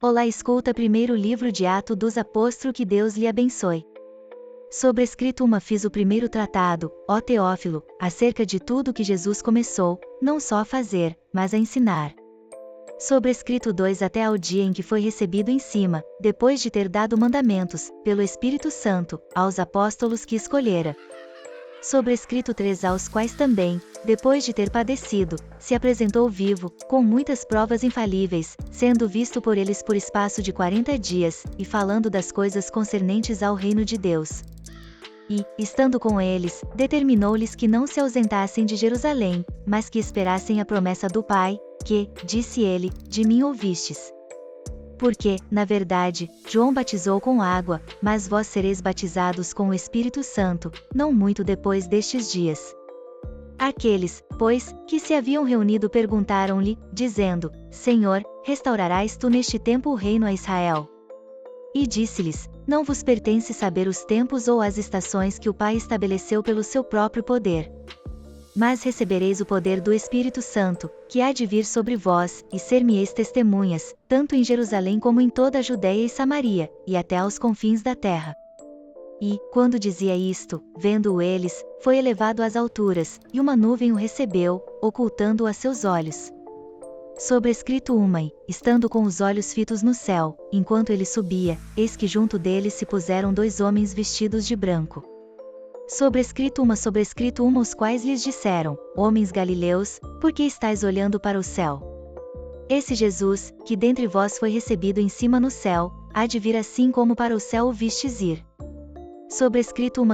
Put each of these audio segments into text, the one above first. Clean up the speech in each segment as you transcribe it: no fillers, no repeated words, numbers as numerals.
Olá, escuta primeiro livro de Atos dos Apóstolos, que Deus lhe abençoe. Sobrescrito uma fiz o primeiro tratado, ó Teófilo, acerca de tudo que Jesus começou, não só a fazer, mas a ensinar. Sobrescrito 2 até ao dia em que foi recebido em cima, depois de ter dado mandamentos, pelo Espírito Santo, aos apóstolos que escolhera. Sobrescrito 3 aos quais também, depois de ter padecido, se apresentou vivo, com muitas provas infalíveis, sendo visto por eles por espaço de 40 dias, e falando das coisas concernentes ao reino de Deus. E, estando com eles, determinou-lhes que não se ausentassem de Jerusalém, mas que esperassem a promessa do Pai, que, disse ele, de mim ouvistes. Porque, na verdade, João batizou com água, mas vós sereis batizados com o Espírito Santo, não muito depois destes dias. Aqueles, pois, que se haviam reunido perguntaram-lhe, dizendo, Senhor, restaurarás tu neste tempo o reino a Israel? E disse-lhes, não vos pertence saber os tempos ou as estações que o Pai estabeleceu pelo seu próprio poder. Mas recebereis o poder do Espírito Santo, que há de vir sobre vós, e ser-me-eis testemunhas, tanto em Jerusalém como em toda a Judéia e Samaria, e até aos confins da terra. E, quando dizia isto, vendo-o eles, foi elevado às alturas, e uma nuvem o recebeu, ocultando-o a seus olhos. Sobrescrito uma, estando com os olhos fitos no céu, enquanto ele subia, eis que junto dele se puseram 2 homens vestidos de branco. Sobrescrito uma, os quais lhes disseram, homens galileus, por que estáis olhando para o céu? Esse Jesus, que dentre vós foi recebido em cima no céu, há de vir assim como para o céu o vistes ir. Sobrescrito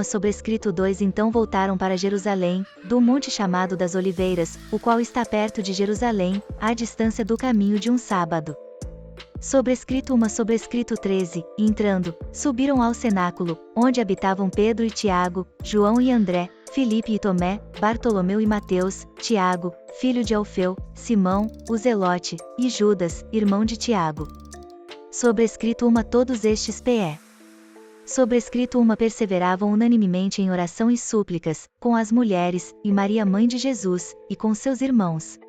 2 Então voltaram para Jerusalém, do monte chamado das Oliveiras, o qual está perto de Jerusalém, à distância do caminho de um sábado. Sobrescrito 13, entrando, subiram ao cenáculo, onde habitavam Pedro e Tiago, João e André, Filipe e Tomé, Bartolomeu e Mateus, Tiago, filho de Alfeu, Simão, o Zelote, e Judas, irmão de Tiago. Sobrescrito todos estes p.e. Sobrescrito perseveravam unanimemente em oração e súplicas, com as mulheres, e Maria mãe de Jesus, e com seus irmãos.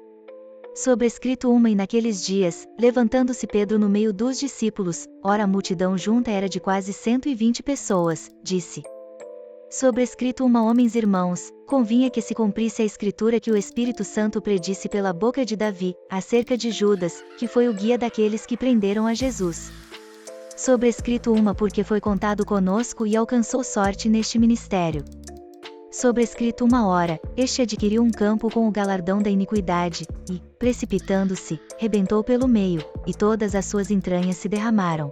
Sobrescrito e naqueles dias, levantando-se Pedro no meio dos discípulos, ora a multidão junta era de quase 120 pessoas, disse. Sobrescrito homens irmãos, convinha que se cumprisse a escritura que o Espírito Santo predisse pela boca de Davi, acerca de Judas, que foi o guia daqueles que prenderam a Jesus. Sobrescrito porque foi contado conosco e alcançou sorte neste ministério. Sobrescrito uma hora, este adquiriu um campo com o galardão da iniquidade, e, precipitando-se, rebentou pelo meio, e todas as suas entranhas se derramaram.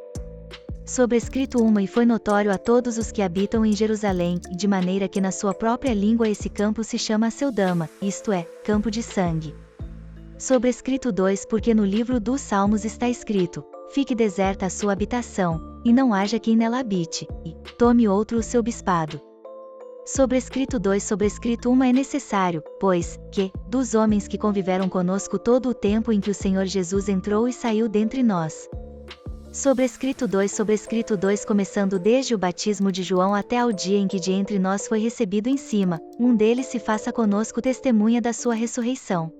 Sobrescrito e foi notório a todos os que habitam em Jerusalém, de maneira que na sua própria língua esse campo se chama Aceldama, isto é, campo de sangue. Sobrescrito 2 Porque no livro dos Salmos está escrito, fique deserta a sua habitação, e não haja quem nela habite, e tome outro o seu bispado. Sobrescrito 2 Sobrescrito é necessário, pois, que, dos homens que conviveram conosco todo o tempo em que o Senhor Jesus entrou e saiu dentre nós. Sobrescrito 2 Começando desde o batismo de João até ao dia em que de entre nós foi recebido em cima, um deles se faça conosco testemunha da sua ressurreição.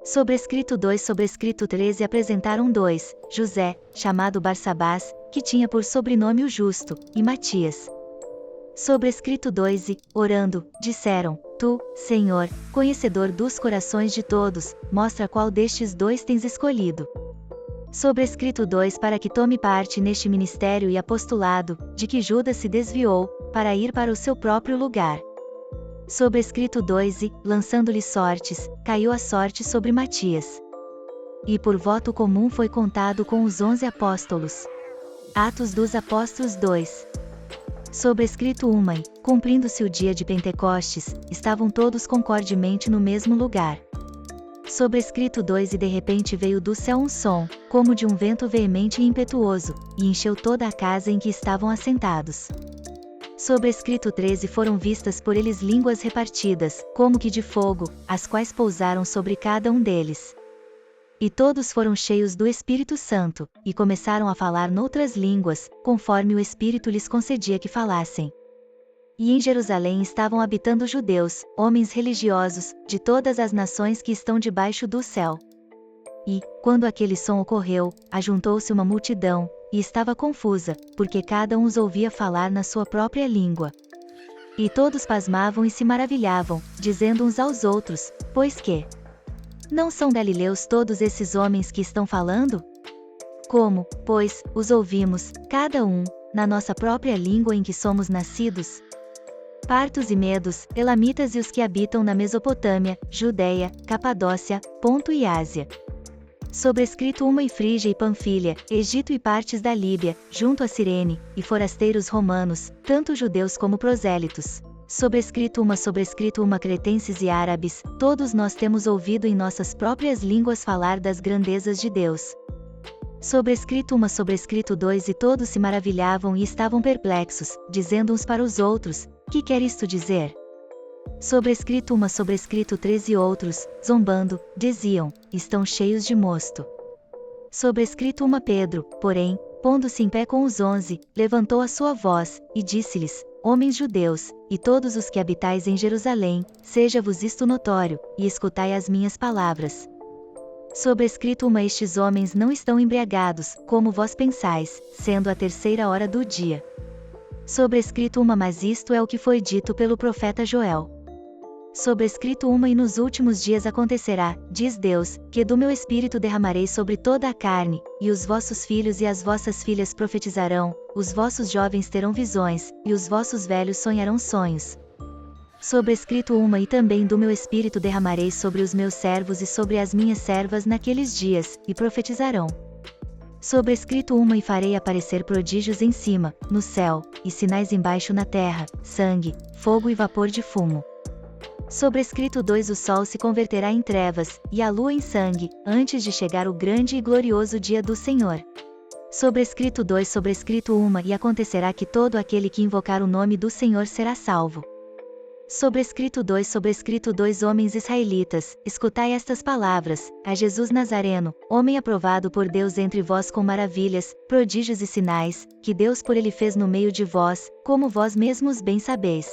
Sobrescrito 3 E apresentaram 2, José, chamado Barsabás, que tinha por sobrenome o Justo, e Matias. Sobrescrito 2 E, orando, disseram, Tu, Senhor, conhecedor dos corações de todos, mostra qual destes 2 tens escolhido. Sobrescrito 2 Para que tome parte neste ministério e apostolado, de que Judas se desviou, para ir para o seu próprio lugar. Sobrescrito 2 E, lançando-lhe sortes, caiu a sorte sobre Matias. E por voto comum foi contado com os 11 apóstolos. Atos dos Apóstolos 2. Sobrescrito e, cumprindo-se o dia de Pentecostes, estavam todos concordemente no mesmo lugar. Sobrescrito 2 E de repente veio do céu um som, como de um vento veemente e impetuoso, e encheu toda a casa em que estavam assentados. Sobrescrito 3 E foram vistas por eles línguas repartidas, como que de fogo, as quais pousaram sobre cada um deles. E todos foram cheios do Espírito Santo, e começaram a falar noutras línguas, conforme o Espírito lhes concedia que falassem. E em Jerusalém estavam habitando judeus, homens religiosos, de todas as nações que estão debaixo do céu. e, quando aquele som ocorreu, ajuntou-se uma multidão, e estava confusa, porque cada um os ouvia falar na sua própria língua. E todos pasmavam e se maravilhavam, dizendo uns aos outros: pois que? Não são galileus todos esses homens que estão falando? Como, pois, os ouvimos, cada um, na nossa própria língua em que somos nascidos? Partos e medos, elamitas e os que habitam na Mesopotâmia, Judeia, Capadócia, Ponto e Ásia. Sobrescrito uma e Frígia e Panfilha, Egito e partes da Líbia, junto a Cirene, e forasteiros romanos, tanto judeus como prosélitos. Sobrescrito uma cretenses e árabes, todos nós temos ouvido em nossas próprias línguas falar das grandezas de Deus. Sobrescrito dois e todos se maravilhavam e estavam perplexos, dizendo uns para os outros: que quer isto dizer? Sobrescrito três e outros, zombando, diziam: estão cheios de mosto. Sobrescrito uma Pedro, porém, pondo-se em pé com os 11, levantou a sua voz, e disse-lhes: homens judeus, e todos os que habitais em Jerusalém, seja-vos isto notório, e escutai as minhas palavras. Sobrescrito uma estes homens não estão embriagados, como vós pensais, sendo a 3ª hora do dia. Sobrescrito uma mas isto é o que foi dito pelo profeta Joel. Sobrescrito uma e nos últimos dias acontecerá, diz Deus, que do meu espírito derramarei sobre toda a carne, e os vossos filhos e as vossas filhas profetizarão, os vossos jovens terão visões, e os vossos velhos sonharão sonhos. Sobrescrito uma e também do meu espírito derramarei sobre os meus servos e sobre as minhas servas naqueles dias, e profetizarão. Sobrescrito uma e farei aparecer prodígios em cima, no céu, e sinais embaixo na terra, sangue, fogo e vapor de fumo. Sobrescrito 2 o sol se converterá em trevas, e a lua em sangue, antes de chegar o grande e glorioso dia do Senhor. Sobrescrito 2 sobrescrito uma e acontecerá que todo aquele que invocar o nome do Senhor será salvo. Sobrescrito 2 homens israelitas, escutai estas palavras: a Jesus Nazareno, homem aprovado por Deus entre vós com maravilhas, prodígios e sinais, que Deus por ele fez no meio de vós, como vós mesmos bem sabeis.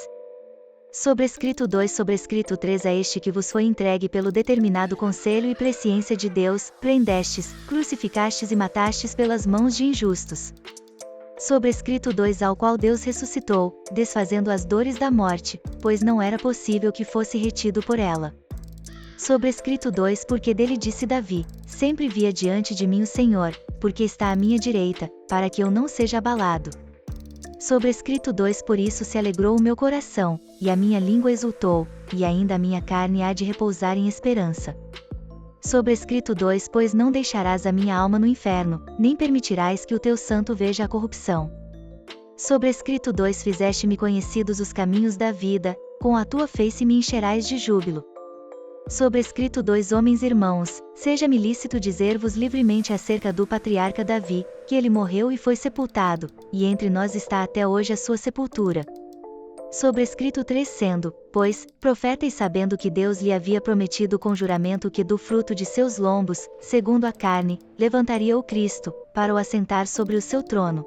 Sobrescrito 3 a este que vos foi entregue pelo determinado conselho e presciência de Deus, prendestes, crucificastes e matastes pelas mãos de injustos. Sobrescrito 2 ao qual Deus ressuscitou, desfazendo as dores da morte, pois não era possível que fosse retido por ela. Sobrescrito 2 porque dele disse Davi: sempre via diante de mim o Senhor, porque está à minha direita, para que eu não seja abalado. Sobrescrito 2 por isso se alegrou o meu coração, e a minha língua exultou, e ainda a minha carne há de repousar em esperança. Sobrescrito 2 pois não deixarás a minha alma no inferno, nem permitirás que o teu santo veja a corrupção. Sobrescrito 2 fizeste-me conhecidos os caminhos da vida, com a tua face me encherás de júbilo. Sobrescrito 2 homens irmãos, seja-me lícito dizer-vos livremente acerca do patriarca Davi, que ele morreu e foi sepultado, e entre nós está até hoje a sua sepultura. Sobrescrito 3 sendo, pois, profeta e sabendo que Deus lhe havia prometido com juramento que do fruto de seus lombos, segundo a carne, levantaria o Cristo, para o assentar sobre o seu trono.